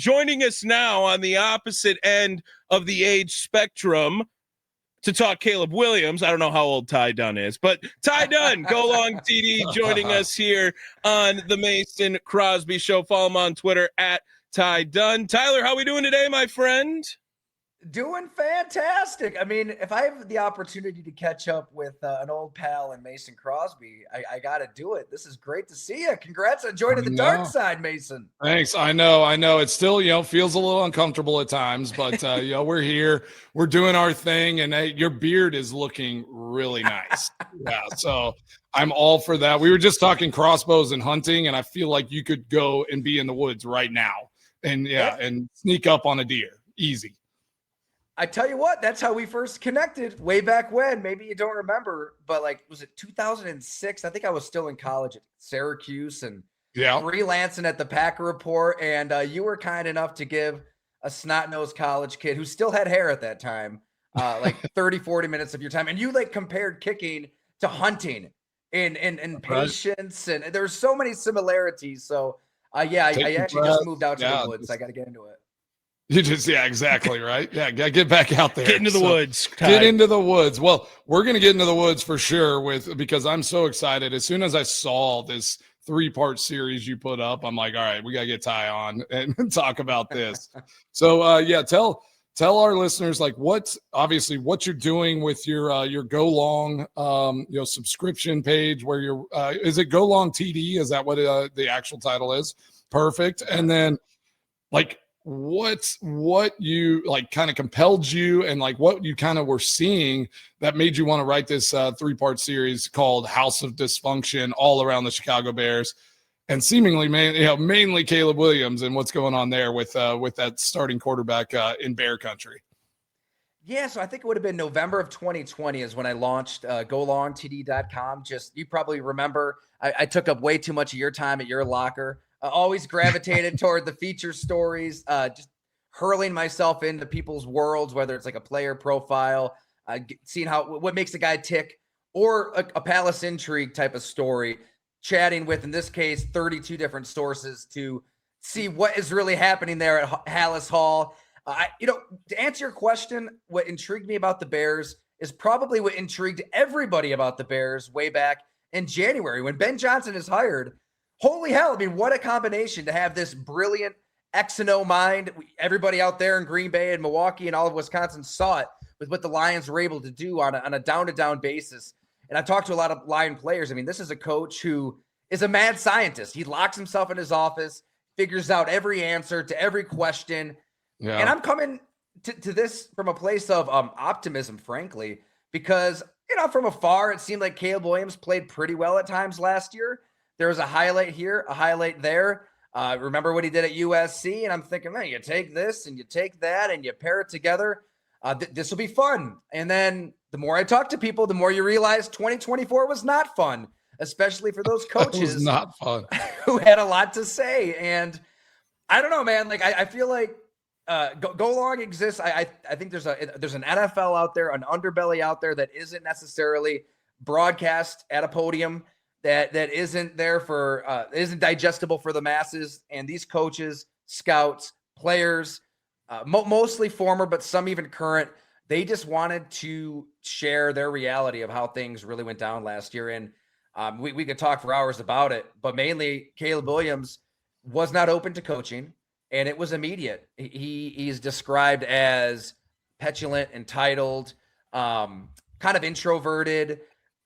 Joining us now on the opposite end of the age spectrum to talk Caleb Williams. I don't know how old Ty Dunne is, but Ty Dunne, GoLongTD, joining us here on the Mason Crosby Show. Follow him on Twitter at Ty Dunne. Tyler, how we doing today, my friend? Doing fantastic. I mean, if I have the opportunity to catch up with an old pal and Mason Crosby, I got to do it. This is great to see you. Congrats on joining the dark side, Mason. Thanks. I know. It still, feels a little uncomfortable at times, but, we're here. We're doing our thing, and your beard is looking really nice. Yeah, so I'm all for that. We were just talking crossbows and hunting, and I feel like you could go and be in the woods right now and, and sneak up on a deer. Easy. I tell you what, that's how we first connected way back when. Maybe you don't remember, but was it 2006? I think I was still in college at Syracuse and freelancing at the Packer Report. And you were kind enough to give a snot-nosed college kid who still had hair at that time, 30, 40 minutes of your time. And you compared kicking to hunting and patience. And there's so many similarities. So I actually just moved out to the woods. I got to get into it. You just, exactly, right? Yeah, get back out there. Get into the woods. Get into the woods. Well, we're going to get into the woods for sure because I'm so excited. As soon as I saw this 3-part series you put up, I'm like, all right, we got to get Ty on and talk about this. So, tell our listeners, what you're doing with your Go Long, subscription page where you're, is it GoLongTD? Is that what the actual title is? Perfect. And then, what you kind of compelled you and what you kind of were seeing that made you want to write this 3-part series called House of Dysfunction all around the Chicago Bears and seemingly mainly Caleb Williams and what's going on there with that starting quarterback in Bear country. Yeah, so I think it would have been November of 2020 is when I launched GoLongTD.com. Just, you probably remember, I took up way too much of your time at your locker. Always gravitated toward the feature stories, just hurling myself into people's worlds, whether it's a player profile, seeing what makes a guy tick, or a palace intrigue type of story, chatting with, in this case, 32 different sources to see what is really happening there at Hallis Hall. To answer your question, what intrigued me about the Bears is probably what intrigued everybody about the Bears way back in January when Ben Johnson is hired. Holy hell, I mean, what a combination to have this brilliant X and O mind. Everybody out there in Green Bay and Milwaukee and all of Wisconsin saw it with what the Lions were able to do on a down-to-down basis. And I've talked to a lot of Lion players. I mean, this is a coach who is a mad scientist. He locks himself in his office, figures out every answer to every question. Yeah. And I'm coming to this from a place of optimism, frankly, because, from afar, it seemed like Caleb Williams played pretty well at times last year. There was a highlight here, a highlight there. Remember what he did at USC? And I'm thinking, man, you take this and you take that and you pair it together. This will be fun. And then the more I talk to people, the more you realize 2024 was not fun, especially for those coaches. It was not fun. Who had a lot to say. And I don't know, man. I feel like Go Long exists. I think there's an NFL out there, an underbelly out there that isn't necessarily broadcast at a podium. That isn't there for isn't digestible for the masses. And these coaches, scouts, players, mostly former, but some even current, they just wanted to share their reality of how things really went down last year. And we could talk for hours about it, but mainly Caleb Williams was not open to coaching, and it was immediate. He's described as petulant, entitled, kind of introverted.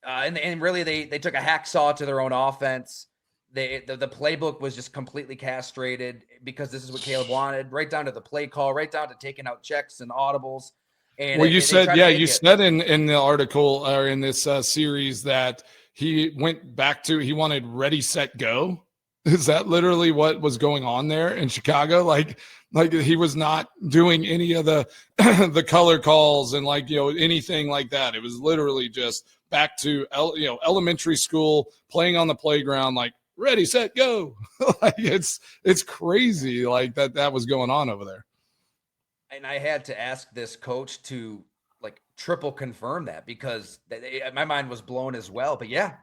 And really, they took a hacksaw to their own offense. The playbook was just completely castrated because this is what Caleb wanted, right down to the play call, right down to taking out checks and audibles. And you said in the article or in this series that he went back to, he wanted ready, set, go. Is that literally what was going on there in Chicago? Like he was not doing any of the the color calls and anything like that. It was literally just back to elementary school, playing on the playground, ready, set, go. It's crazy that was going on over there. And I had to ask this coach to triple confirm that because my mind was blown as well. But yeah,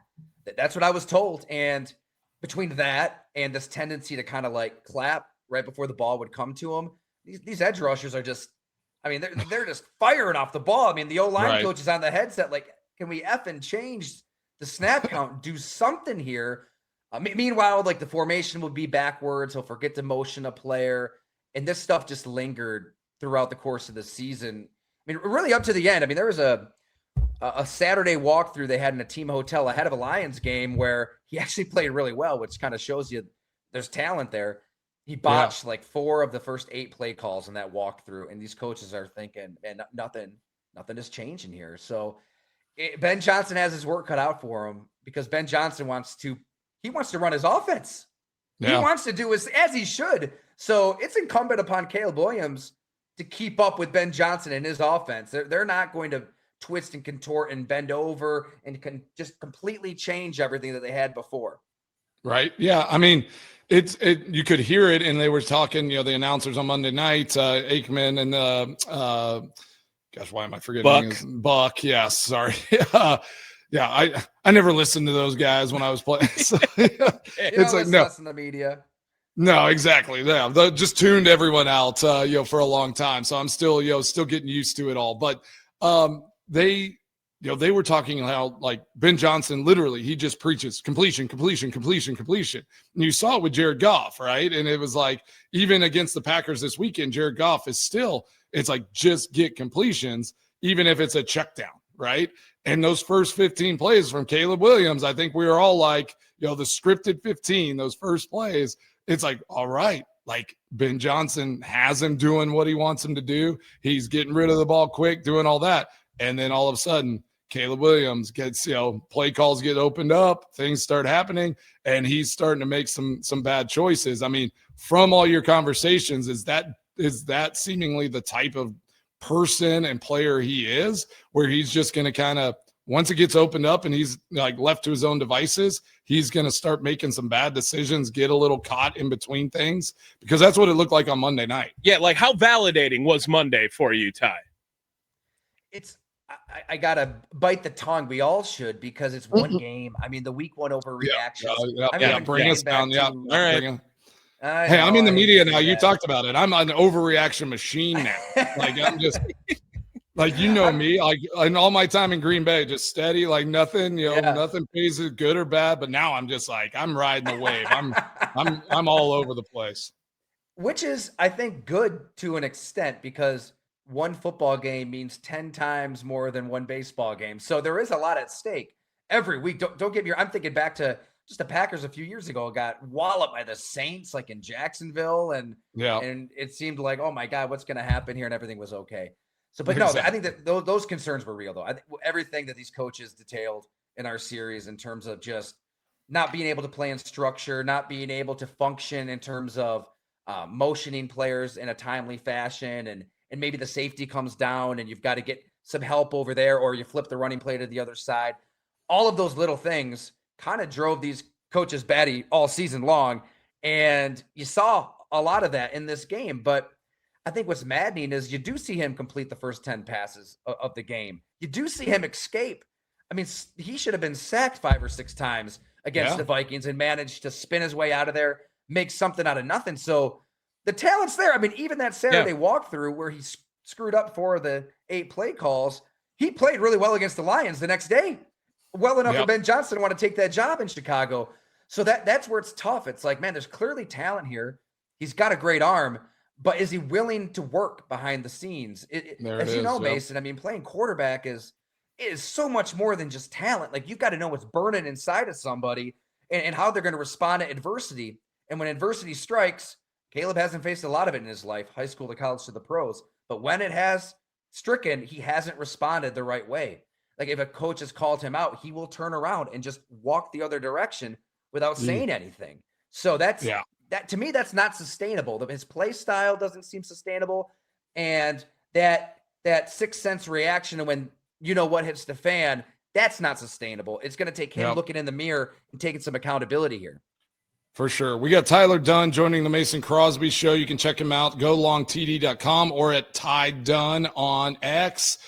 that's what I was told. And between that and this tendency to kind of clap right before the ball would come to him. These edge rushers are just, I mean, they're just firing off the ball. I mean, the O-line coach is on the headset like, can we effing change the snap count, do something here? Meanwhile, like the formation would be backwards. He'll forget to motion a player. And this stuff just lingered throughout the course of the season. I mean, really up to the end. I mean, there was a Saturday walkthrough they had in a team hotel ahead of a Lions game where he actually played really well, which kind of shows you there's talent there. He botched like 4 of the first 8 play calls in that walkthrough. And these coaches are thinking, man, nothing is changing here. So Ben Johnson has his work cut out for him because Ben Johnson wants to run his offense. Yeah. He wants to do as he should. So it's incumbent upon Caleb Williams to keep up with Ben Johnson and his offense. They're not going to twist and contort and bend over and can just completely change everything that they had before. Right. Yeah. I mean, you could hear it, and they were talking, the announcers on Monday night, Aikman and gosh, why am I forgetting? Buck. Yes. Sorry. Yeah. I never listened to those guys when I was playing. So, it's like, no. In the media. No, exactly. Yeah. They just tuned everyone out, for a long time. So I'm still getting used to it all. But they were talking how like Ben Johnson, literally, he just preaches completion. And you saw it with Jared Goff, right? And it was like, even against the Packers this weekend, Jared Goff is still, it's like, just get completions, even if it's a check down, right? And those first 15 plays from Caleb Williams, I think we were all like, the scripted 15, those first plays, it's like, all right, like Ben Johnson has him doing what he wants him to do. He's getting rid of the ball quick, doing all that. And then all of a sudden, Caleb Williams gets, play calls get opened up, things start happening, and he's starting to make some bad choices. I mean, from all your conversations, is that seemingly the type of person and player he is, where he's just going to kind of, once it gets opened up and he's like left to his own devices, he's going to start making some bad decisions, get a little caught in between things? Because that's what it looked like on Monday night. Yeah, like how validating was Monday for you, Ty? I got to bite the tongue. We all should, because it's one game. I mean, the week 1 overreaction. Bring us down. Yeah. All right. Hey, I'm in the media now. You talked about it. I'm an overreaction machine now. Like, I'm just like, me, like in all my time in Green Bay, just steady, like nothing, nothing pays it good or bad. But now I'm just like, I'm riding the wave. I'm all over the place. Which is, I think, good to an extent, because one football game means 10 times more than one baseball game. So there is a lot at stake every week. Don't get me wrong. I'm thinking back to just the Packers a few years ago got walloped by the Saints, like in Jacksonville. And it seemed like, oh my God, what's going to happen here? And everything was okay. So, but no, I think that those concerns were real though. I think everything that these coaches detailed in our series in terms of just not being able to play in structure, not being able to function in terms of motioning players in a timely fashion. And maybe the safety comes down and you've got to get some help over there, or you flip the running play to the other side. All of those little things kind of drove these coaches batty all season long. And you saw a lot of that in this game. But I think what's maddening is you do see him complete the first 10 passes of the game. You do see him escape. I mean, he should have been sacked 5 or 6 times against the Vikings and managed to spin his way out of there, make something out of nothing. So the talent's there. I mean, even that Saturday walkthrough where he screwed up 4 of the 8 play calls, he played really well against the Lions the next day. Well enough for Ben Johnson to want to take that job in Chicago. So that's where it's tough. It's like, man, there's clearly talent here. He's got a great arm, but is he willing to work behind the scenes? As you know, Mason, I mean, playing quarterback is so much more than just talent. Like, you've got to know what's burning inside of somebody and how they're going to respond to adversity. And when adversity strikes, Caleb hasn't faced a lot of it in his life, high school to college to the pros. But when it has stricken, he hasn't responded the right way. Like, if a coach has called him out, he will turn around and just walk the other direction without saying anything. So that to me, that's not sustainable. His play style doesn't seem sustainable. And that 6th sense reaction to when what hits the fan, that's not sustainable. It's going to take him looking in the mirror and taking some accountability here. For sure. We got Tyler Dunne joining the Mason Crosby show. You can check him out, GoLongTD.com or at Ty Dunne on X.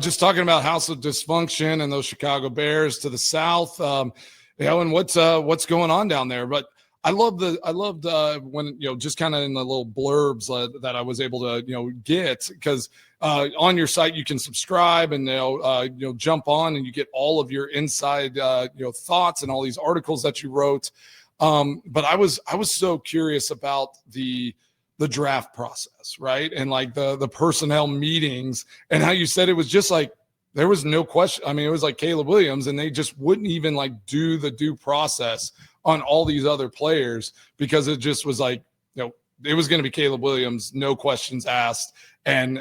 Just talking about House of Dysfunction and those Chicago Bears to the south. And what's going on down there. But I loved when, just kind of in the little blurbs that I was able to, get, because on your site you can subscribe and jump on and you get all of your inside thoughts and all these articles that you wrote. But I was so curious about the draft process, right? And like the personnel meetings, and how you said it was just like there was no question. I mean, it was like Caleb Williams, and they just wouldn't even like do the due process on all these other players, because it just was like, it was going to be Caleb Williams, no questions asked. And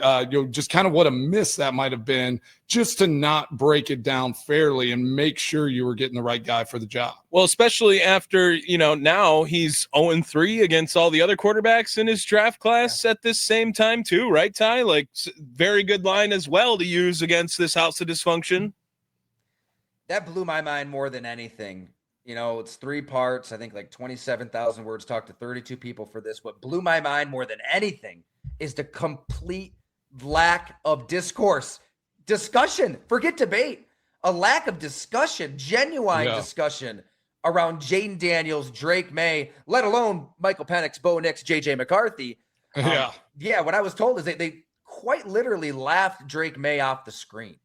just kind of what a miss that might have been, just to not break it down fairly and make sure you were getting the right guy for the job. Well, especially after, now he's 0-3 against all the other quarterbacks in his draft class at this same time too, right, Ty? Like, very good line as well to use against this house of dysfunction. That blew my mind more than anything. It's 3 parts. I think like 27,000 words, talked to 32 people for this. What blew my mind more than anything is the complete lack of discussion. Forget debate. A lack of discussion, genuine discussion around Jaden Daniels, Drake May, let alone Michael Penix, Bo Nix, JJ McCarthy. What I was told is they quite literally laughed Drake May off the screen.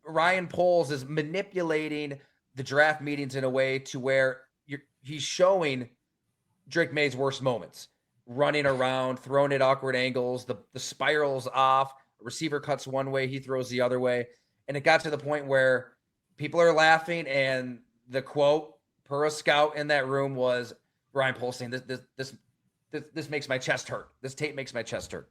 Ryan Poles is manipulating the draft meetings in a way to where he's showing Drake May's worst moments, running around, throwing at awkward angles, the spirals off, a receiver cuts one way, he throws the other way. And it got to the point where people are laughing, and the quote per a scout in that room was Ryan Poles saying, this makes my chest hurt. This tape makes my chest hurt.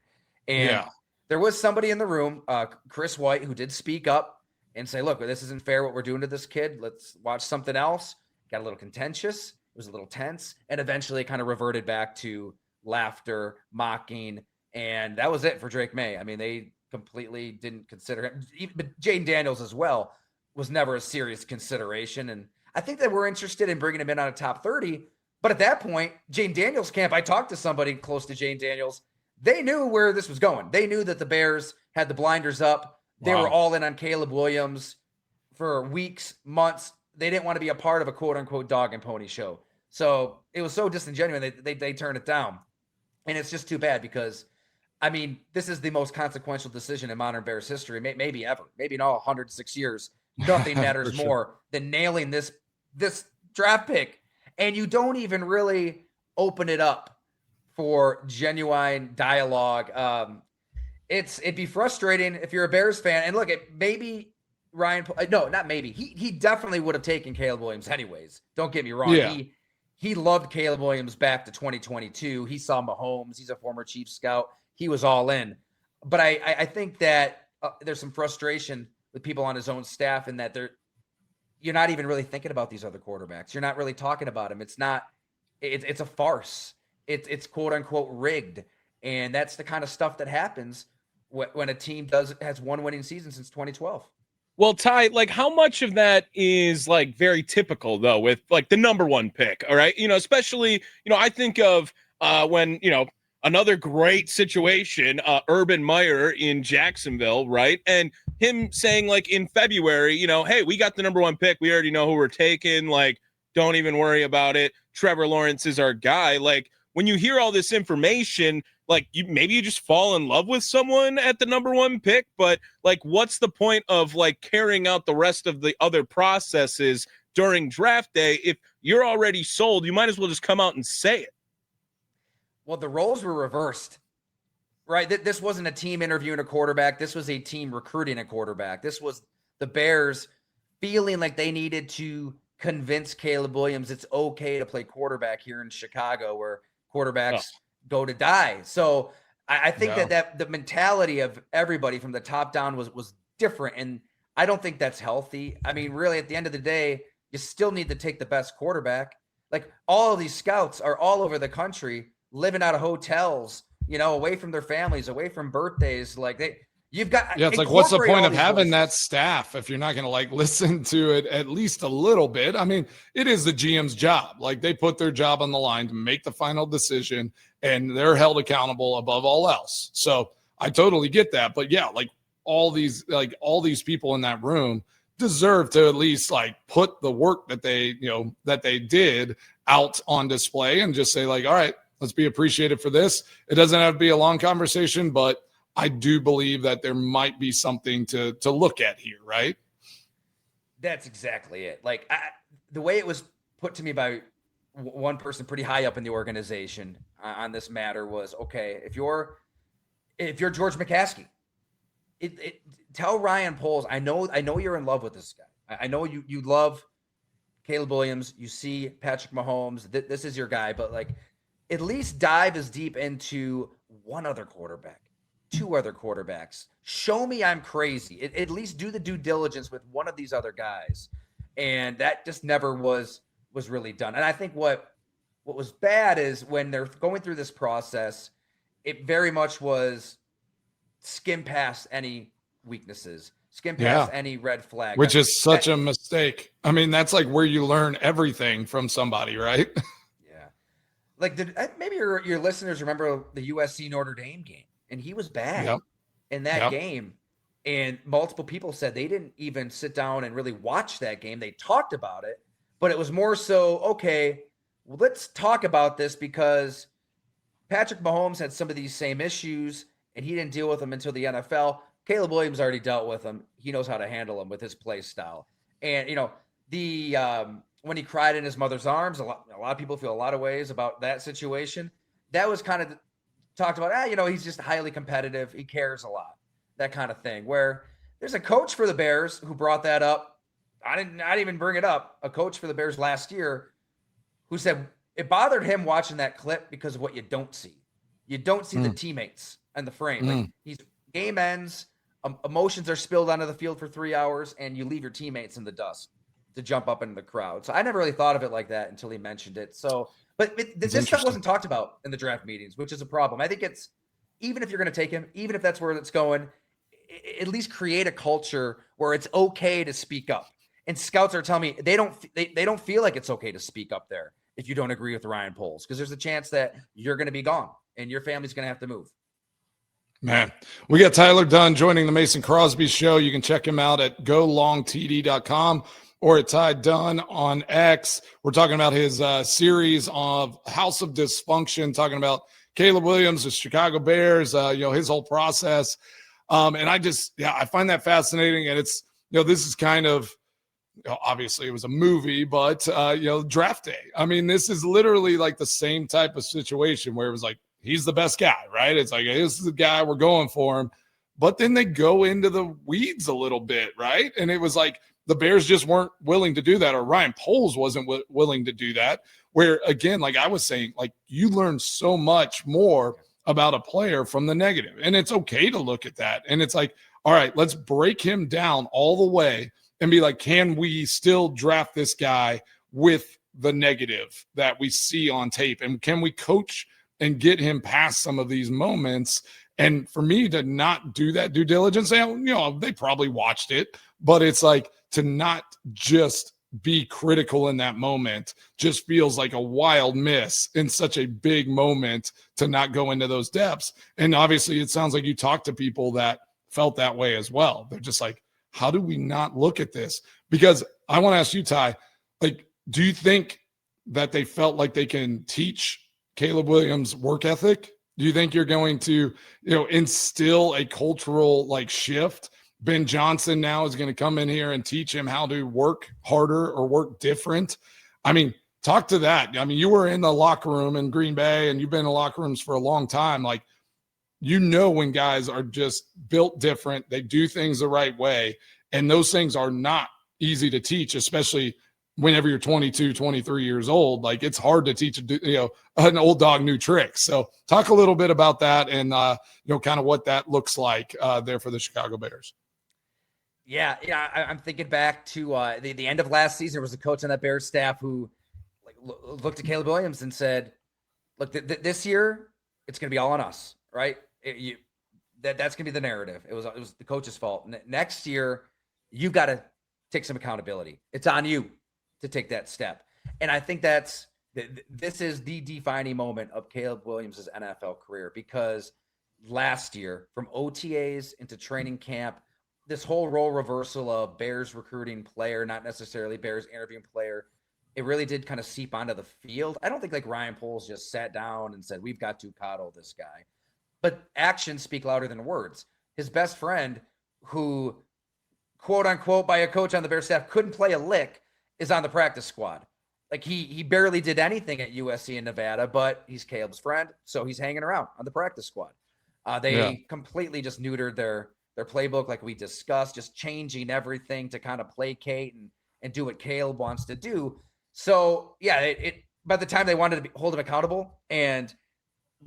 And there was somebody in the room, Chris White, who did speak up and say, look, this isn't fair what we're doing to this kid. Let's watch something else. Got a little contentious. It was a little tense. And eventually it kind of reverted back to laughter, mocking. And that was it for Drake May. I mean, they completely didn't consider him. But Jaden Daniels as well was never a serious consideration. And I think they were interested in bringing him in on a top 30. But at that point, Jaden Daniels camp, I talked to somebody close to Jaden Daniels. They knew where this was going. They knew that the Bears had the blinders up. They were all in on Caleb Williams for weeks, months. They didn't want to be a part of a quote-unquote dog and pony show. So it was so disingenuous, they turned it down. And it's just too bad because, I mean, this is the most consequential decision in modern Bears history, maybe ever. Maybe in all 106 years. Nothing matters more than nailing this draft pick. And you don't even really open it up for genuine dialogue. It'd be frustrating if you're a Bears fan. And look, maybe Ryan, no, not maybe. He definitely would have taken Caleb Williams anyways. Don't get me wrong. Yeah. He loved Caleb Williams back to 2022. He saw Mahomes. He's a former Chiefs scout. He was all in. But I think that there's some frustration with people on his own staff in that you're not even really thinking about these other quarterbacks. You're not really talking about them. It's a farce. It's quote unquote rigged. And that's the kind of stuff that happens when a team has one winning season since 2012. Well, Ty, like, how much of that is like very typical though with like the number 1 pick? All right. Especially, I think of when, another great situation, Urban Meyer in Jacksonville, right? And him saying like in February, hey, we got the number 1 pick. We already know who we're taking. Like, don't even worry about it. Trevor Lawrence is our guy. Like, when you hear all this information, like maybe you just fall in love with someone at the number 1 pick, but like, what's the point of like carrying out the rest of the other processes during draft day? If you're already sold, you might as well just come out and say it. Well, the roles were reversed, right? This wasn't a team interviewing a quarterback. This was a team recruiting a quarterback. This was the Bears feeling like they needed to convince Caleb Williams it's okay to play quarterback here in Chicago, where quarterbacks go to die. So I think that the mentality of everybody from the top down was different. And I don't think that's healthy. I mean, really, at the end of the day, you still need to take the best quarterback. Like, all of these scouts are all over the country living out of hotels, away from their families, away from birthdays. Like, you've got, it's like, what's the point of having that staff if you're not going to like listen to it at least a little bit? I mean, it is the GM's job. Like, they put their job on the line to make the final decision, and they're held accountable above all else. So I totally get that. But yeah, like all these people in that room deserve to at least like put the work that they did out on display and just say like, all right, let's be appreciative for this. It doesn't have to be a long conversation, but I do believe that there might be something to look at here, right? That's exactly it. Like the way it was put to me by one person pretty high up in the organization on this matter was, okay, if you're George McCaskey, tell Ryan Poles, I know you're in love with this guy. I know you love Caleb Williams. You see Patrick Mahomes. This is your guy, but like at least dive as deep into one other quarterback, two other quarterbacks. Show me I'm crazy. At least do the due diligence with one of these other guys. And that just never was really done. And I think what was bad is when they're going through this process, it very much was skim past any weaknesses, skim past any red flag. Which is such a mistake. I mean, that's like where you learn everything from somebody, right? Yeah. Like maybe your listeners remember the USC Notre Dame game, and he was bad in that game. And multiple people said they didn't even sit down and really watch that game. They talked about it, but it was more so, okay, well, let's talk about this because Patrick Mahomes had some of these same issues and he didn't deal with them until the NFL. Caleb Williams already dealt with them. He knows how to handle them with his play style. And, when he cried in his mother's arms, a lot of people feel a lot of ways about that situation. That was kind of talked about, he's just highly competitive. He cares a lot, that kind of thing. Where there's a coach for the Bears who brought that up. I didn't even bring it up. A coach for the Bears last year who said it bothered him watching that clip because of what you don't see. You don't see the teammates and the frame. Like game ends, emotions are spilled onto the field for 3 hours, and you leave your teammates in the dust to jump up into the crowd. So I never really thought of it like that until he mentioned it. So, but this stuff wasn't talked about in the draft meetings, which is a problem. I think it's, even if you're going to take him, even if that's where it's going, at least create a culture where it's okay to speak up. And scouts are telling me they don't feel like it's okay to speak up there if you don't agree with Ryan Poles, because there's a chance that you're going to be gone and your family's going to have to move. Man, we got Tyler Dunne joining the Mason Crosby show. You can check him out at GoLongTD.com or at Ty Dunne on X. We're talking about his series of House of Dysfunction, talking about Caleb Williams, the Chicago Bears, his whole process. And I find that fascinating. And it's, this is kind of, obviously it was a movie, but, draft day. I mean, this is literally like the same type of situation where it was like, he's the best guy, right? It's like, this is the guy, we're going for him. But then they go into the weeds a little bit, right? And it was like the Bears just weren't willing to do that, or Ryan Poles wasn't willing to do that, where, again, like I was saying, like you learn so much more about a player from the negative. And it's okay to look at that. And it's like, all right, let's break him down all the way and be like, can we still draft this guy with the negative that we see on tape? And can we coach and get him past some of these moments? And for me to not do that due diligence, they probably watched it, but it's like to not just be critical in that moment just feels like a wild miss in such a big moment to not go into those depths. And obviously it sounds like you talked to people that felt that way as well. They're just like, how do we not look at this? Because I want to ask you, Ty, like, do you think that they felt like they can teach Caleb Williams' work ethic? Do you think you're going to, instill a cultural like shift? Ben Johnson now is going to come in here and teach him how to work harder or work different. I mean, talk to that. I mean, you were in the locker room in Green Bay and you've been in locker rooms for a long time. Like, when guys are just built different, they do things the right way. And those things are not easy to teach, especially whenever you're 22, 23 years old. Like, it's hard to teach, an old dog new tricks. So talk a little bit about that and, kind of what that looks like there for the Chicago Bears. Yeah. I'm thinking back to the end of last season. There was a coach on that Bears staff who looked at Caleb Williams and said, look, this year it's going to be all on us, right? That's going to be the narrative. It was the coach's fault. Next year, you've got to take some accountability. It's on you to take that step. And I think this is the defining moment of Caleb Williams' NFL career, because last year, from OTAs into training camp, this whole role reversal of Bears recruiting player, not necessarily Bears interviewing player, it really did kind of seep onto the field. I don't think like Ryan Poles just sat down and said, we've got to coddle this guy. But actions speak louder than words. His best friend, who, quote unquote, by a coach on the Bears staff, couldn't play a lick, is on the practice squad. Like he barely did anything at USC and Nevada, but he's Caleb's friend, so he's hanging around on the practice squad. They completely just neutered their playbook, like we discussed, just changing everything to kind of placate and do what Caleb wants to do. So yeah, it by the time they wanted to hold him accountable and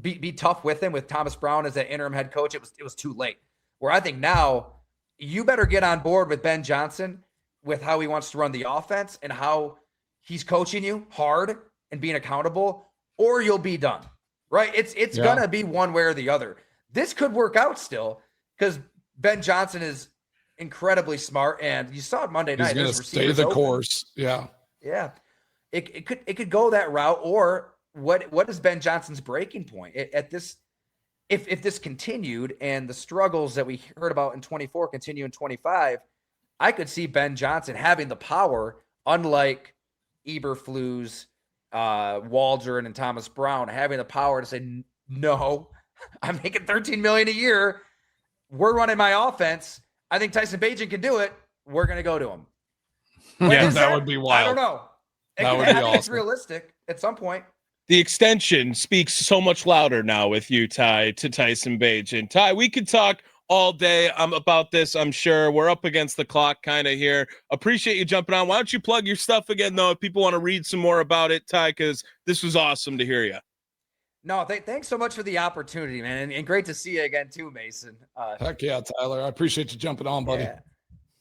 be tough with him, with Thomas Brown as the interim head coach, it was too late. Where I think now you better get on board with Ben Johnson with how he wants to run the offense and how he's coaching you hard and being accountable, or you'll be done. Right? It's gonna be one way or the other. This could work out still because Ben Johnson is incredibly smart, and you saw it Monday night. He's going to stay the course. Yeah. Yeah. It could go that route, or what is Ben Johnson's breaking point at this? If this continued and the struggles that we heard about in 24 continue in 25, I could see Ben Johnson having the power, unlike Eberflus, Waldron, and Thomas Brown, having the power to say, no, I'm making $13 million a year. We're running my offense. I think Tyson Bagent can do it. We're going to go to him. Yeah, that would be wild. I don't know. That would be awesome. It's realistic at some point. The extension speaks so much louder now with you, Ty, to Tyson Bagent. Ty, we could talk all day about this, I'm sure. We're up against the clock kind of here. Appreciate you jumping on. Why don't you plug your stuff again, though, if people want to read some more about it, Ty, because this was awesome to hear you. No, thanks so much for the opportunity, man. And great to see you again, too, Mason. Heck yeah, Tyler. I appreciate you jumping on, buddy.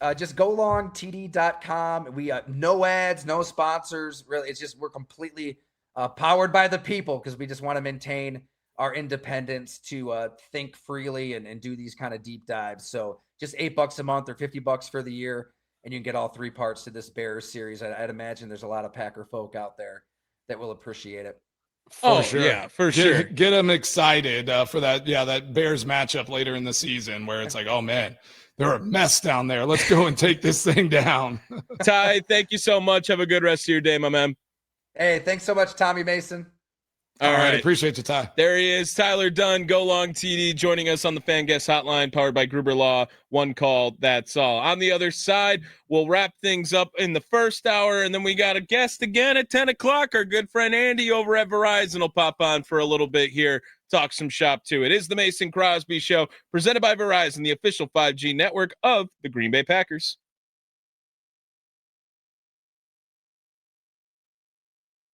Yeah. Just GoLongTD.com. We no ads, no sponsors. Really, it's just we're completely powered by the people because we just want to maintain our independence to think freely and do these kind of deep dives. So just $8 a month or $50 for the year, and you can get all 3 parts to this Bears series. I'd imagine there's a lot of Packer folk out there that will appreciate it. For sure. Yeah, for sure. Get them excited for that. Yeah, that Bears matchup later in the season where it's like, oh man, they're a mess down there. Let's go and take this thing down. Ty, thank you so much. Have a good rest of your day, my man. Hey, thanks so much, Tommy Mason. All right. Appreciate you, Ty. There he is, Tyler Dunne, GoLongTD, joining us on the Fan Guest Hotline, powered by Gruber Law. One call, that's all. On the other side, we'll wrap things up in the first hour, and then we got a guest again at 10 o'clock. Our good friend Andy over at Verizon will pop on for a little bit here, talk some shop too. It is the Mason Crosby Show, presented by Verizon, the official 5G network of the Green Bay Packers.